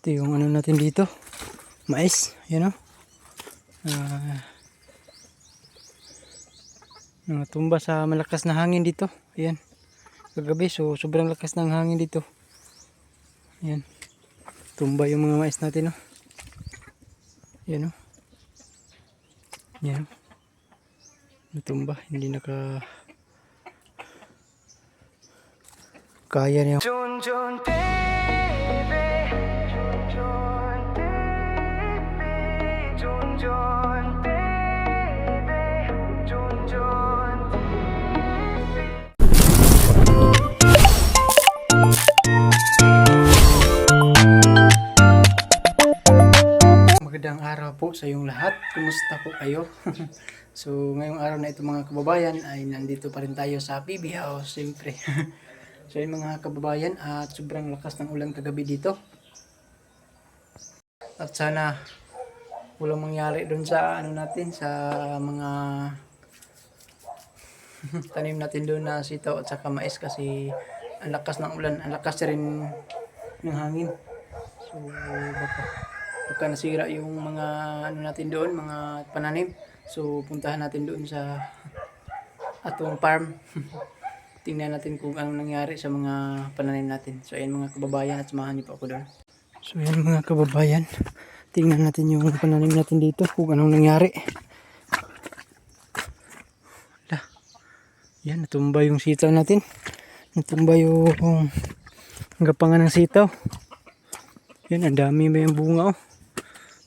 Ito yung ano natin dito. Mais. Yan o. Tumba sa malakas na hangin dito. Ayan. Kagabi. So sobrang lakas ng hangin dito. Ayan. Tumba yung mga mais natin o. Ayan o. Ayan o. Natumba. Hindi naka... Kaya niya. Magandang araw po sa iyong lahat. Kumusta po kayo? So ngayong araw na ito mga kababayan ay nandito pa rin tayo sa PB House siyempre. So yun mga kababayan, at sobrang lakas ng ulan kagabi dito. At sana walang mangyari doon sa ano natin, sa mga tanim natin doon na sitaw at saka mais kasi ang lakas ng ulan, ang lakas rin ng hangin. So baka nasira yung mga ano natin doon, mga pananim. So puntahan natin doon sa atong farm. Tingnan natin kung anong nangyari sa mga pananim natin. So ayan mga kababayan, at samahan niyo po ako doon. So ayan mga kababayan, tingnan natin yung pananim natin dito kung anong nangyari. Yan, natumba yung sitaw natin. Natumba yung gapangan ng sitaw. Yan, ang dami ba yung bunga oh.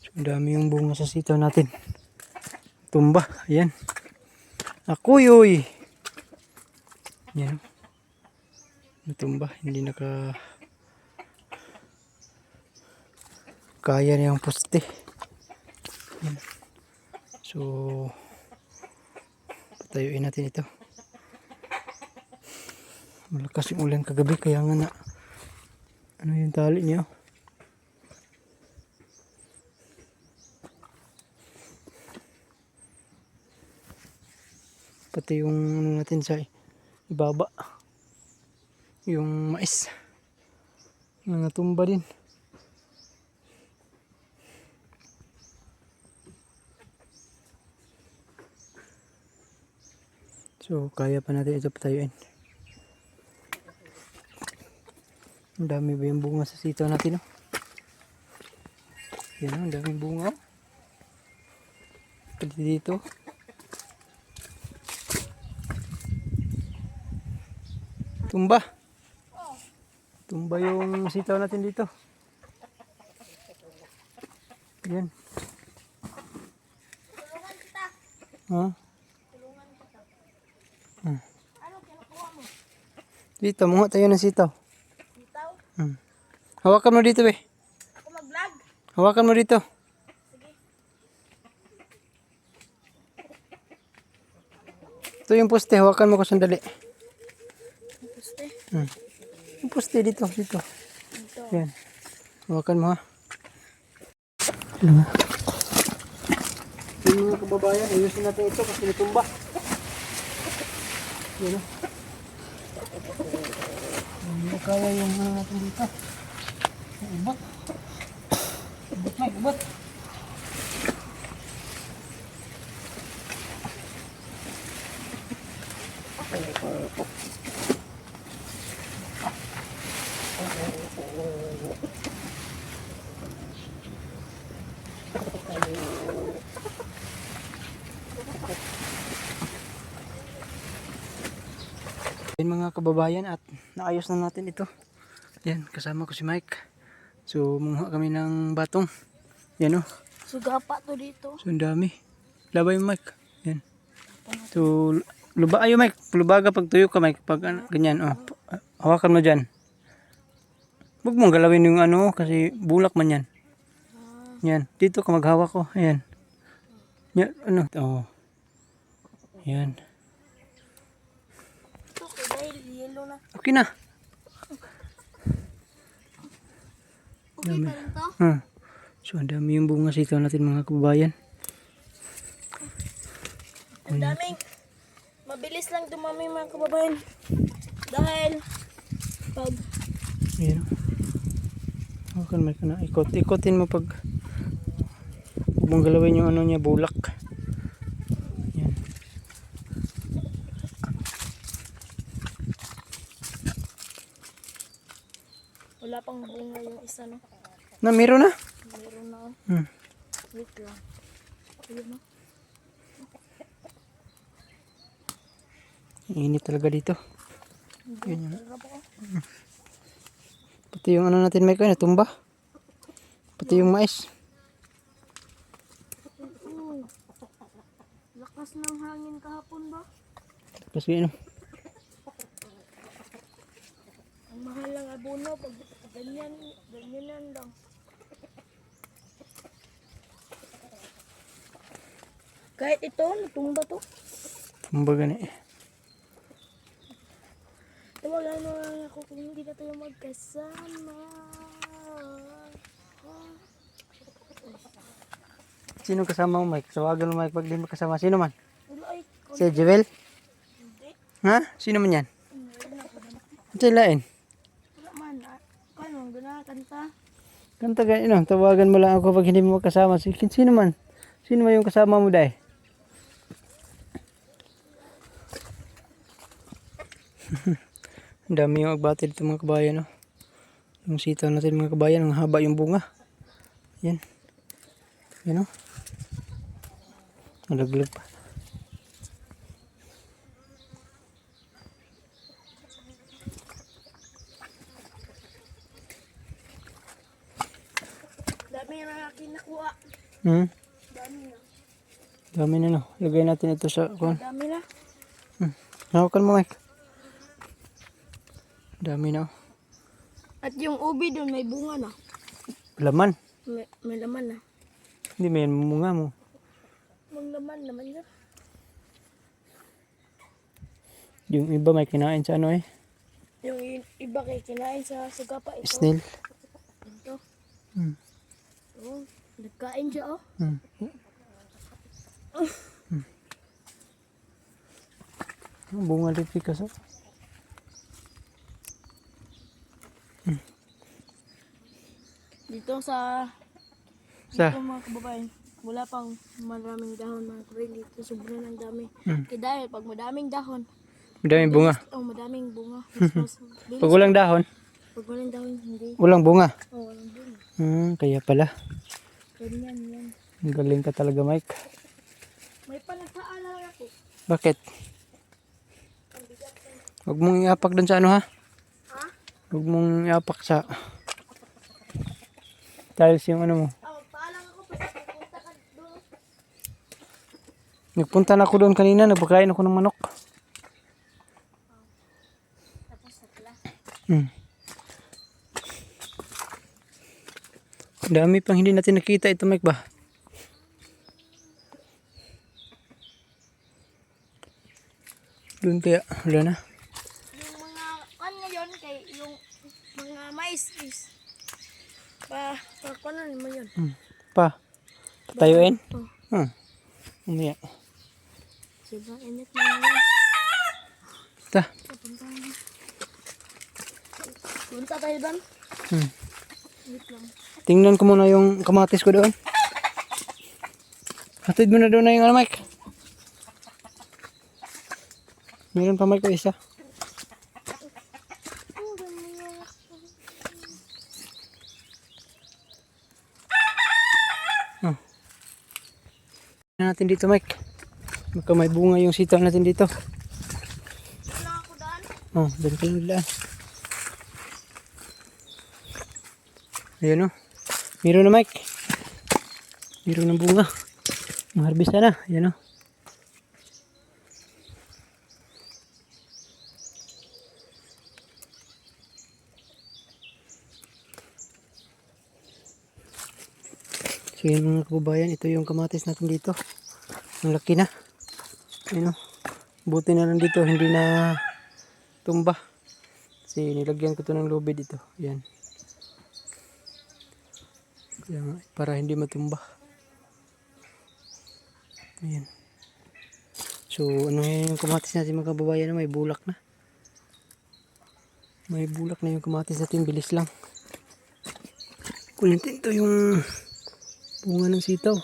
So, ang dami yung bunga sa sitaw natin. Tumba, ayan. Akuyoy! Yan. Natumba, hindi naka... Kaya niyang poste. Yan. So, patayuin natin ito. Malakas yung ulan kagabi kaya nga na ano yung tali niya. Pati yung ano natin sa ibaba. Yung mais. Natumba din. So kaya pa natin ito patayuin. Ang dami ba yung bunga sa sitaw natin, no? Yan, ang daming bunga. Pati dito. Tumba. Tumba yung sitaw natin dito. Yan. Ha? Dito, munga tayo ng sitaw. Hawakan mo dito, be. Ako mag-vlog. Hawakan mo dito. Sige. Ito yung poste, hawakan mo ko sandali. Gusto. Yung poste dito, dito. Ito. Yan. Hawakan mo ha. Yung mga kababayan, ayusin natin ito kasi natumba. Yan o. Hindi kaya yung mga natin dito. Ubot. Ubot na, ubot. Yan mga kababayan, at naayos na natin ito. Yan, kasama ko si Mike. So mungha kami ng batong. Yan o. Sugapa to dito. So ang dami. Labay mo Mike. Yan. So luba ayo Mike. Lubaga pag tuyo ka Mike. Pag ganyan oh. Hawakan mo dyan. Huwag mong galawin yung ano kasi bulak man yan. Yan. Dito ka maghawak ko. Ayan. Yan. Ano? Oh. Yan. Okay, dahil yellow na. Okay na. Okay pa rin to? So ang dami yung bunga sitaw natin mga kababayan. Ang daming. Mabilis lang dumami mga kababayan. Dahil pag Ayan. Hawakan Mike na. Ikotin mo pag huwag mong galawin yung ano niya, bulak. Yan. Wala pang bunga yung isa, no? Na, meron na. Meron na. Wait lang. Ayun, no? Init talaga dito. Yun yun. Sarap ako. Pati yung ano natin Mike, ay natumba. Pati yung mais. Lakas ng hangin kahapon ba? Kasi ano. Ang mahal lang abono pag ganyan lang. Kahit ito, natumba to. Tumba gani. Tawagan mo lang ako kung hindi na tayo magkasama. Sino kasama mo Mike? Tawagan mo Mike pag di mo kasama. Sino man? Wala ay, Si Jewel? hindi. Ha? Sino man yan? Silain. Wala man. Kano, gana, kanta. Kanta ganyan. Tawagan mo lang ako pag hindi mo kasama. Sino man? Sino man yung kasama mo dahil? Ang dami yung agbati dito mga kabayan. No? Yung sitaw natin mga kabayan. Ang haba yung bunga. Yan. Yan o. Malaglag pa. Dami na kinakuha. Dami na. Dami na no. Lagay natin ito sa kuwan. Dami na. Hawakan mo Mike. Dami na. At yung ubi doon may bunga na. Laman. May laman na. Hindi may munga mo. May laman naman yun. Yung iba may kinain sa ano eh. Yung iba kay kinain sa sugapa ito. Snail. Ito. Hmm. Oh, nagkain siya oh. Hmm. Ang bunga lipikas oh. Dito sa Sa? dito mga kababayan, wala pang maraming dahon mga kababayan. Dito sobrang ng dami. Kaya dahil pag madaming dahon, Madaming bunga. madaming bunga. Bilis. Pag walang dahon, Pag walang dahon, hindi. walang bunga. Oh, walang bunga. Kaya pala. Ganyan yan. Ang galing ka talaga Mike. May panagpaalala ako. Bakit? Huwag mong iapak dun sa ano ha? Ha? Huwag mong iapak sa tiles yung ano mo. Magpaalam ako kasi pupunta ka doon. Nagpunta na ako doon kanina, nagpakain ako ng manok. Tapos sa class. Dami pang hindi natin nakita ito Mike ba? Doon kaya, wala na. Yung mga ngayon kay yung mga mais is ano naman yun? Pa, tayuin? Oh. Umaya. Sobrang init na yun. Ta. Punta tayo doon. Wait lang. Tingnan ko muna yung kamatis ko doon. Hatid mo na doon na yung ano Mike. Meron pa Mike ko isa. Natin dito Mike. Baka may bunga yung sitaw natin dito. Wala ako daan. Doon ka lang daan. Ayan o. Meron na Mike. Meron ng bunga. Maharbis na. Ayan o. So yun mga kababayan, ito yung kamatis natin dito. Ang laki na. Ayun o. Buti na lang dito, hindi na tumba. Kasi nilagyan ko to ng lubid dito. Yan. Kaya nga, para hindi matumba. Ayan. So ano yung kamatis natin mga kababayan, may bulak na. May bulak na yung kamatis natin, bilis lang. Kunin ito yung bunga ng sitaw.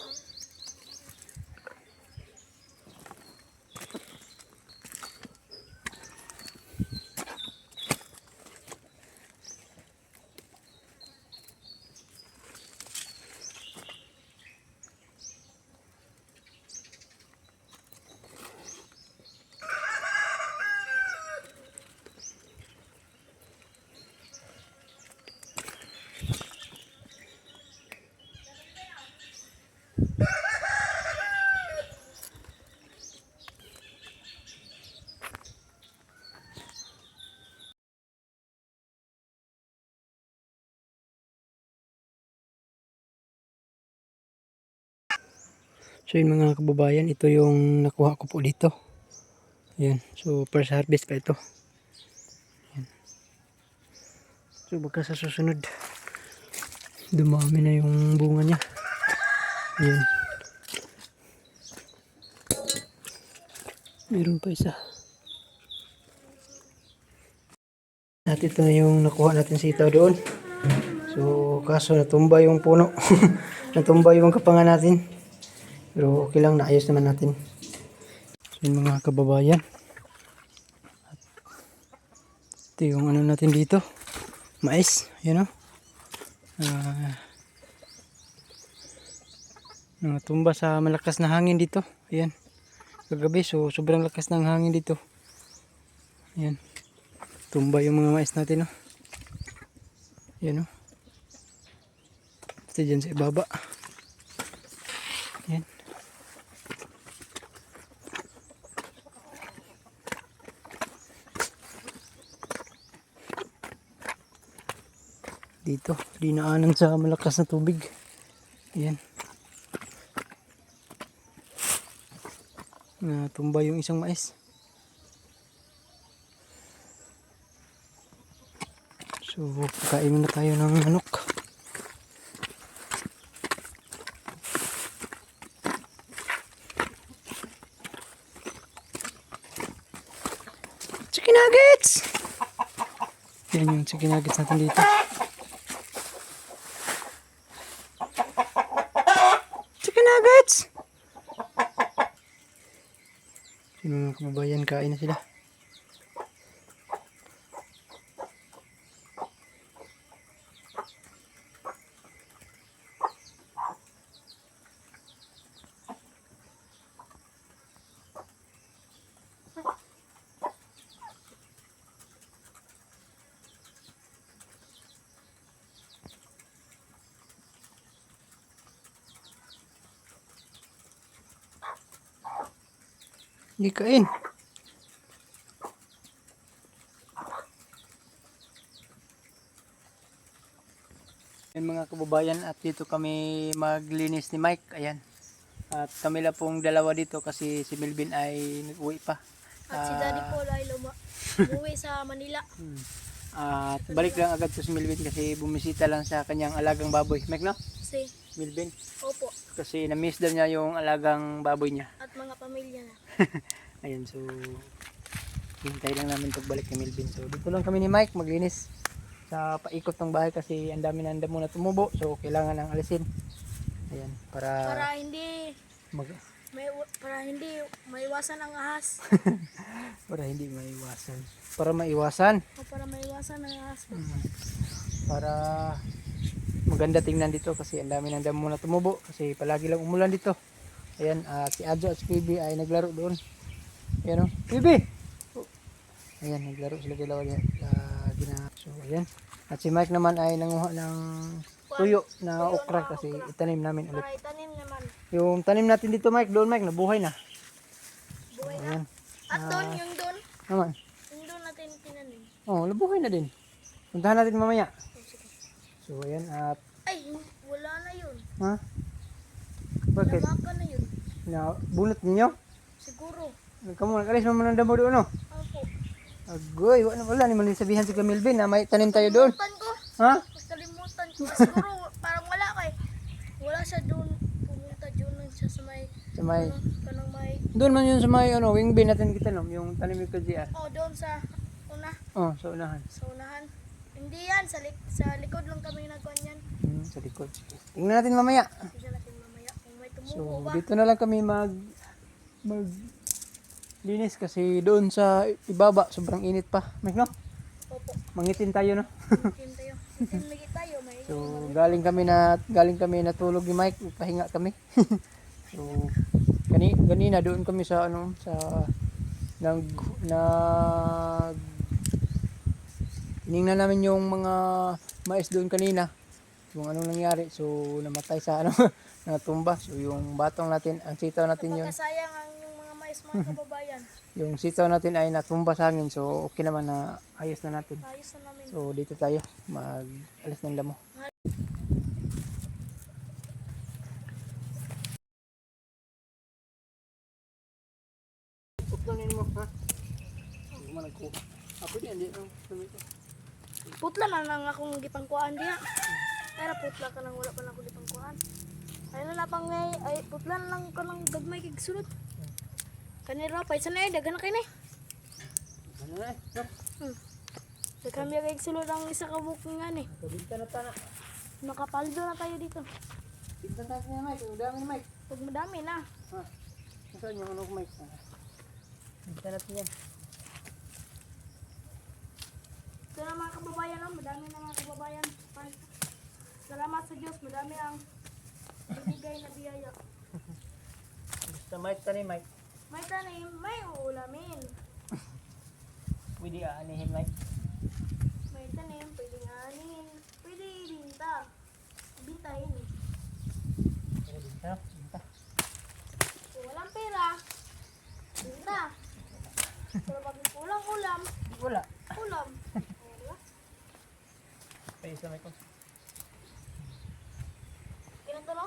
So yun mga kababayan, ito yung nakuha ko po dito. Ayan, so first harvest pa ito. Ayan. So baka sa susunod, dumami na yung bunga niya. Ayan. Meron pa isa. At ito na yung nakuha natin sitaw doon. So kaso natumba yung puno. Natumba yung kapangan natin. Pero okay lang, naayos naman natin. So yun mga kababayan. At ito yung ano natin dito. Mais, yun o. Natumba sa malakas na hangin dito. Ayan. Kagabi, so sobrang lakas ng hangin dito. Ayan. Tumba yung mga mais natin o. Ayan o. Ito dyan sa ibaba. Ayan. Dito, dinaanan sa malakas na tubig. Ayan. Natumba yung isang mais. So, kakain muna tayo ng manok. Chicken nuggets! Yan yung chicken nuggets natin dito. Chicken nuggets! Yung mga kababayan, kain na sila. Hindi kain. Ayan mga kababayan, at dito kami maglinis ni Mike. Ayan. At kami lang pong dalawa dito kasi si Melvin ay nag-uwi pa. At si Daddy Paul ay umuwi sa Manila. At balik lang agad to si Melvin kasi bumisita lang sa kanyang alagang baboy. Mike, no? Si, Melvin. opo. Kasi na-miss daw niya yung alagang baboy niya. At mga pamilya na. Ayan, so hintay lang namin pagbalik ni Melvin. So dito lang kami ni Mike maglinis sa paikot ng bahay kasi ang dami na muna tumubo. So kailangan ang alisin. Ayan, Para hindi mag para hindi maiwasan ang ahas. para hindi maiwasan. Para maiwasan. O para maiwasan ang ahas. Para maganda tingnan dito kasi ang dami ng damo na tumubo kasi palagi lang umulan dito. Ayan, at si Adjo at si Phoebe ay naglaro doon. Ayan o, Phoebe! Ayan, naglaro sila dalawa niya. So, ayan. At si Mike naman ay nanguha ng tuyo na okra kasi itanim namin ulit. Para itanim naman. Yung tanim natin dito, Mike, doon Mike, nabuhay na. Buhay na. Ayan. At doon, yung doon. Naman. Yung doon natin tinanim. Oh, nabuhay na din. Puntahan natin mamaya. Oh, sige. So, ayan, at Ay, wala na yun. ha? Bakit? Namaka na yun. Bunot ninyo? Siguro. Kamu, nag-alis mo ng damo doon, no? Opo. Agoy, wala ni man sabihan si Camilvin na may tanim tayo doon. Kalimutan ko. Ha? Kalimutan ko. Siguro, parang wala kay. Wala siya doon. Pumunta doon lang siya sa may, Sa may, kanang may, doon man yun sa may wing bin natin kita no, yung tanim ko diyan. oh, doon sa una. Oh, sa unahan. Sa unahan. Hindi yan, sa likod lang kami nagkuhan yan. Sa likod. Tingnan natin mamaya. Tignan natin mamaya kung may tumubo So, ba. dito na lang kami mag linis kasi doon sa ibaba sobrang init pa. Mike, no? Opo, Mangitin tayo, no? team tayo. Team lagi tayo, may So, galing kami natulog ni Mike, pahinga kami. So, ganina doon kami sa nag tiningnan namin yung mga mais doon kanina. Kung anong nangyari. So, namatay sa natumba. So, yung batong natin, ang sitaw natin yun. Napakasayang ang yung mga mais mga kababayan. Yung sitaw natin ay natumba sa hangin. So, okay naman na ayos na natin. Ayos na namin. So, dito tayo mag-alis ng damo. Putlanin mo, ha? Hindi mo nagkuha. Pwede, hindi. Putla na lang akong gipangkuan diya. Pero putla ka nang wala pa na ako gipangkuan. Ay na pang ay putla na lang ka nang gagmay kay sulod. Kanira pa isa na dagan na kay ni. Ano na eh? Yup. Dagan biya kay sulod ang isa ka booking nga ni. Pabinta na tana. Makapaldo na tayo dito. Pinta tayo niya, Mike. Ang dami ni Mike. Pag madami na. Ha? Nasaan yung ano ko, Mike? Pinta natin yan. Ito na mga kababayan, no? Madami na mga kababayan. Salamat sa Diyos, madami ang binigay na biyaya. Basta Mike tani, Mike. May tanim, may uulamin. Pwede aanihin, Mike. May tanim, pwedeng anin, pwede binta. Bintahin. Pwede binta, binta. Kung walang pera, binta. Pero pag kulang ulam, Wala. ulam. Pwede sa Mike. Ganito, no?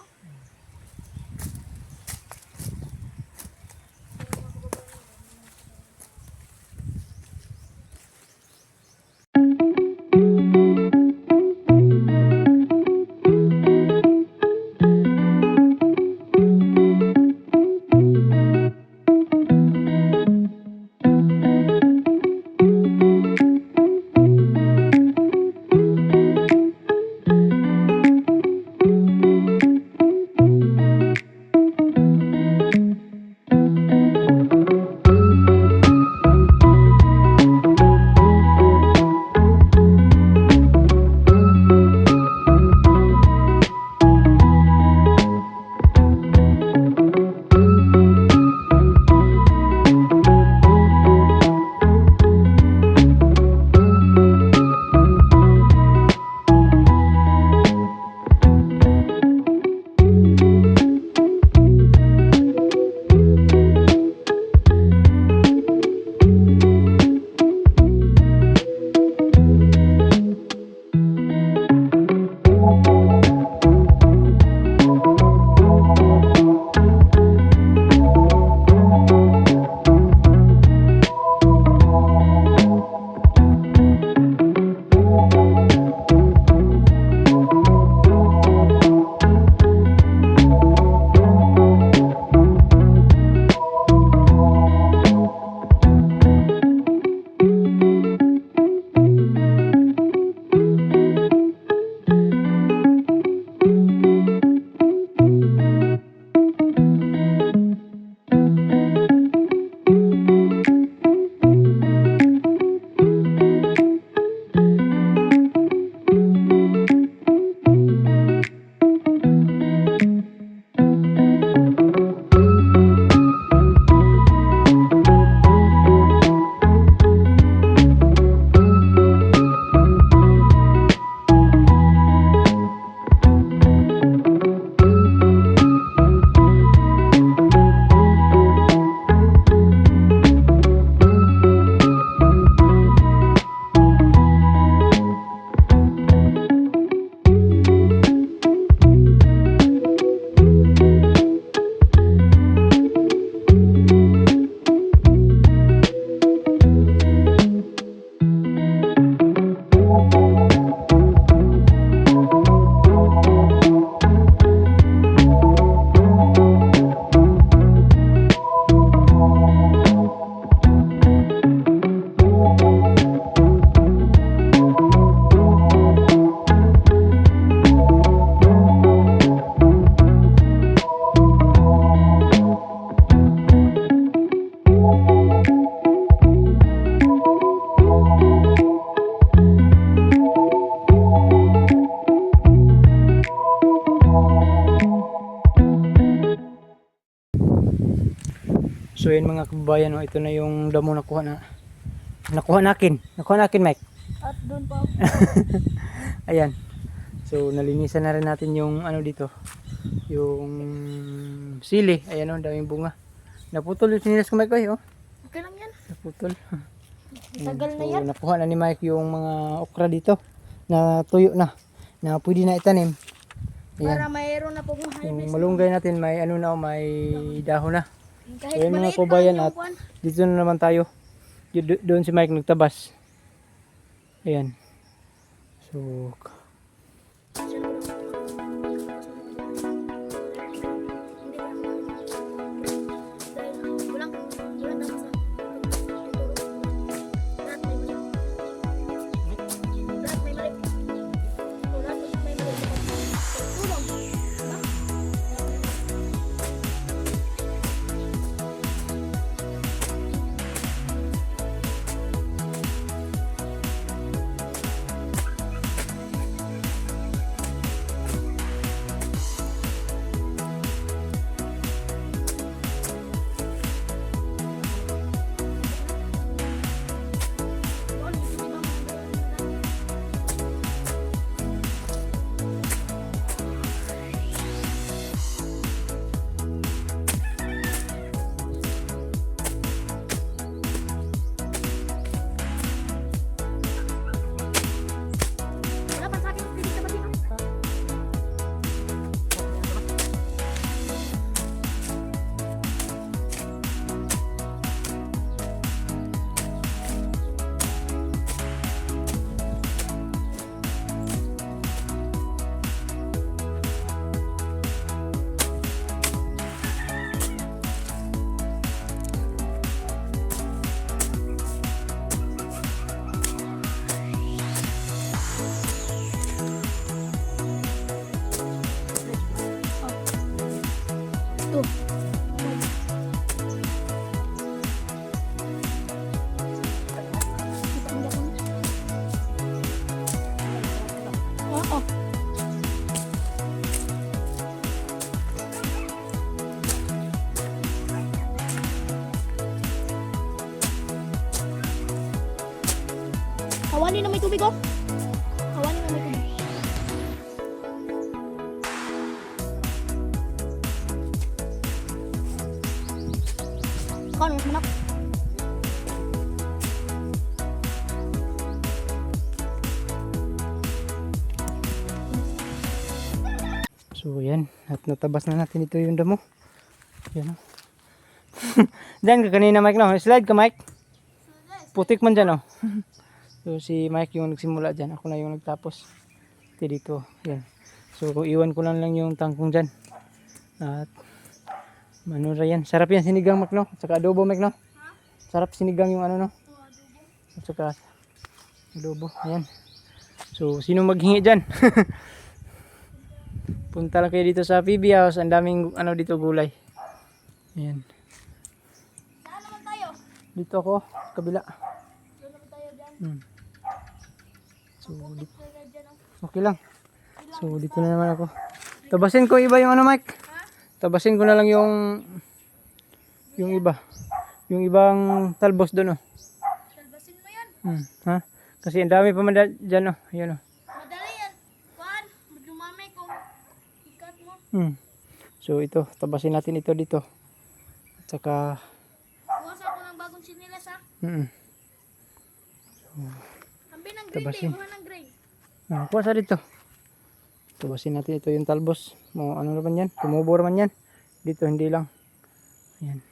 So yun mga kababayan, no, ito na yung damo nakuha nakin Mike. At doon pa. Ayan. So nalinisan na rin natin yung ano dito, yung sili. Ayan oh, daming bunga. Naputol yung sinilas ko Mike oh. Okay lang yan. Naputol. Tagal na So yan. nakuha na ni Mike yung mga okra dito na tuyo na pwede na itanim. Para Ayan. mayroon na pong Yung harvest. malunggay natin may ano na may dahon na. Kahit Ayan mga maliit kabayan lang at yung kuwan. dito na naman tayo. Doon si Mike nagtabas. Ayan. So Oo. Hawani na may tubig oh. Hawani na may tubig. Kano mas manap? so yan, at natabas na natin ito yung damo. Yan oh. Diyan ka kanina Mike no, slide ka Mike. Putik man dyan oh. So si Mike yung nagsimula dyan, ako na yung nagtapos. Ito dito, yan. So iwan ko lang yung tangkong dyan. At manura yan. Sarap yan sinigang Mike no, at saka adobo Mike no. Sarap sinigang yung ano no. At saka adobo, ayan. So sino maghingi dyan? Punta lang kayo dito sa PB House, ang daming ano dito gulay. Ayan. Saan naman tayo? Dito ako, kabila. Doon naman tayo dyan. So, dito. Tayo dyan oh. Okay lang. So, dito na naman ako. Tabasin ko iba yung ano, Mike. Tabasin ko na lang yung iba. Yung ibang talbos doon, oh. Salbasin mo yan. Ha? Kasi ang dami pa man dyan, oh. Ayan, oh. Madali yan. Kuan, dumami kung ikat mo. So, ito. Tabasin natin ito dito. At saka, Bukas ako ng bagong sinilas ha. Ambi ng green Tabasin. buha ng green. kuha sa dito. Tabasin natin ito yung talbos. Ano naman yan? Tumubo naman yan. Dito, hindi lang. Ayan.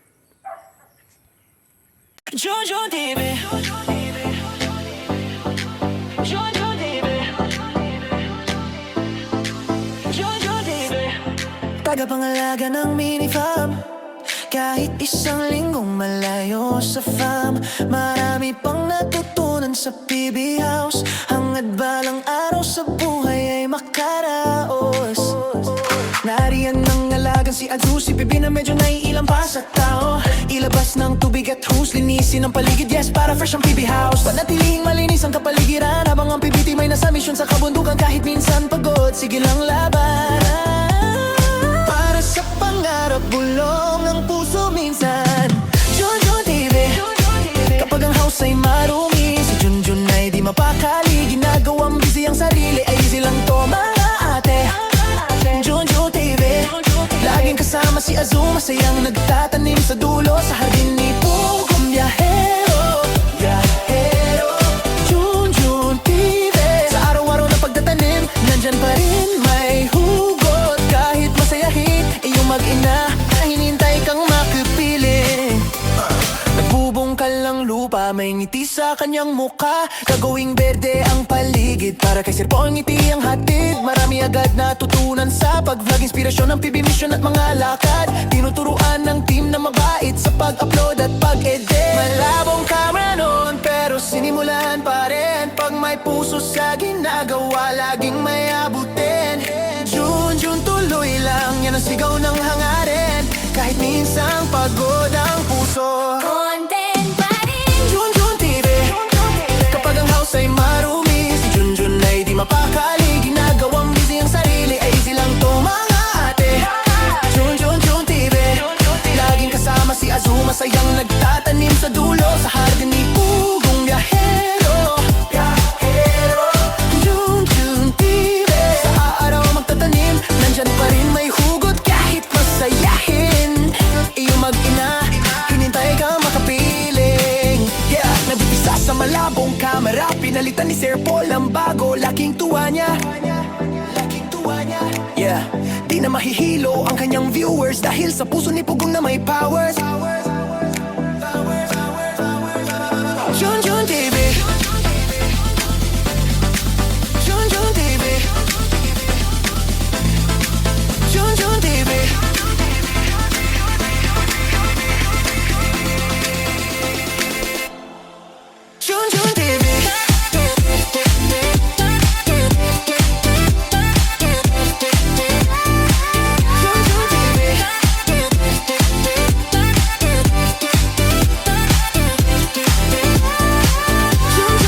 Jojo Dibe, Jojo Dibe, Jojo Dibe, tagapangalaga ng mini farm. Kahit isang linggong malayo sa farm, marami pang natutunan sa PB House. Hangad balang araw sa buhay ay makaraos. Nariyan ng alagang si Adu, si Pibi na medyo naiilang pa sa tao. Ilabas ng tubig at hose, linisin ang paligid, yes, para fresh ang PB House. Panatilihing malinis ang kapaligiran, habang ang PBT may nasa misyon sa kabundukan. Kahit minsan pagod, sige lang laban. Para sa pangarap, bulong ang puso minsan. masayang nagtatanim sa dulo sa hardin ni Pugong Biyahero. Biyahero, Junjun TV. Sa araw-araw na pagtatanim, nandyan pa rin may hugot. Kahit masayahin, iyong mag-ina, hinintay kang makapiling. Nagbubungkal ng lupa, may ngiti sa kanyang muka. Gagawing berde ang paligid, para kay Sir Po ang ngiti ang hatid. Marami agad natutunan sa pag-vlog, inspirasyon ng PB mission at mga lakad. Tinuturuan ng team na mabait sa pag-upload at pag-edit. Malabong camera noon, pero sinimulan pa rin. Pag may puso sa ginagawa, laging may abutin. Junjun tuloy lang, yan ang sigaw ng hangarin. Kahit minsang pagod ang puso, Content pa rin. Junjun TV. Kapag ang house ay marumi, si Junjun ay di mapakali. Ginagawang busy ang sarili, ay easy lang to mga ate. Junjun TV. Laging kasama si Azuma, sayang nagtatanim sa dulo sa hardin ni Pugong Biyahero. Biyahero, Junjun TV. Sa araw magtatanim, nandyan pa rin may hugot. Kahit masayahin, iyong mag-ina, hinintay kang makapiling. Yeah, nabibisa sa malabong kamera, pinalitan ni Sir Paul ang bago. Laking tuwa niya, laking tuwa niya. Yeah, di na mahihilo ang kanyang viewers dahil sa puso ni Pugong na may powers. Junjun TV. Junjun TV. Junjun TV. Junjun TV. Junjun TV. Junjun TV. Junjun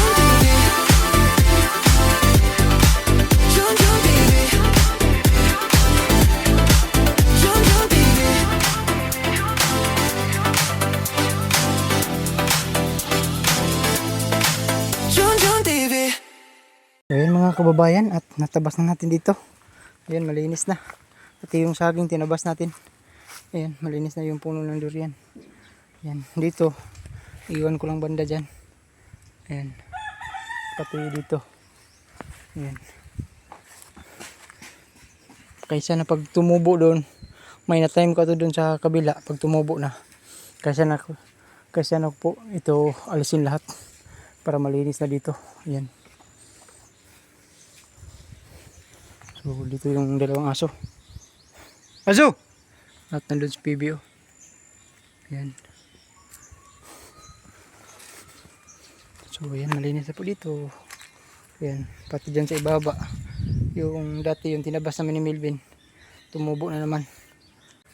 TV. Junjun TV. Junjun TV. Ayan mga kababayan, at natabas na natin dito. Ayan, malinis na. Pati yung saging tinabas natin. Ayan, malinis na yung puno ng durian. Ayan, dito iwan ko lang banda dyan. Ayan, pati dito. Ayan, kaysa na pag tumubo doon, may na time ko to doon sa kabila pag tumubo na. Kaysa na po ito alisin lahat para malinis na dito. Ayan. So dito yung dalawang aso. Aso! At nandun si PBO. Ayan. So ayan, malinis na po dito. Ayan, pati dyan sa ibaba. Yung dati yung tinabas namin ni Melvin, tumubo na naman.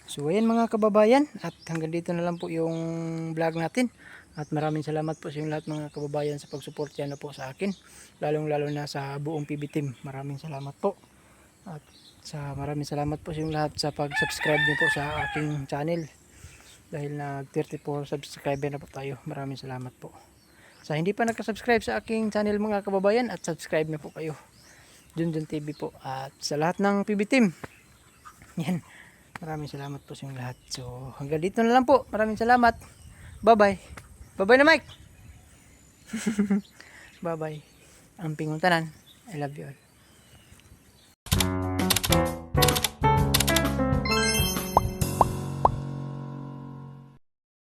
So ayan mga kababayan, at hanggang dito na lang po yung vlog natin. At maraming salamat po sa inyong lahat mga kababayan sa pagsuporta na po sa akin, lalong lalo na sa buong PB team. Maraming salamat po. At maraming salamat po sa inyong lahat sa pag-subscribe niyo po sa aking channel. Dahil nag 34 subscriber na po tayo. Maraming salamat po. Sa hindi pa nagka-subscribe sa aking channel mga kababayan, at subscribe na po kayo. Junjun TV po. At sa lahat ng PB team, yan, maraming salamat po sa inyong lahat. So hanggang dito na lang po. Maraming salamat. Bye bye. Bye bye na Mike. Bye bye. Ang pinguntanan. I love you all.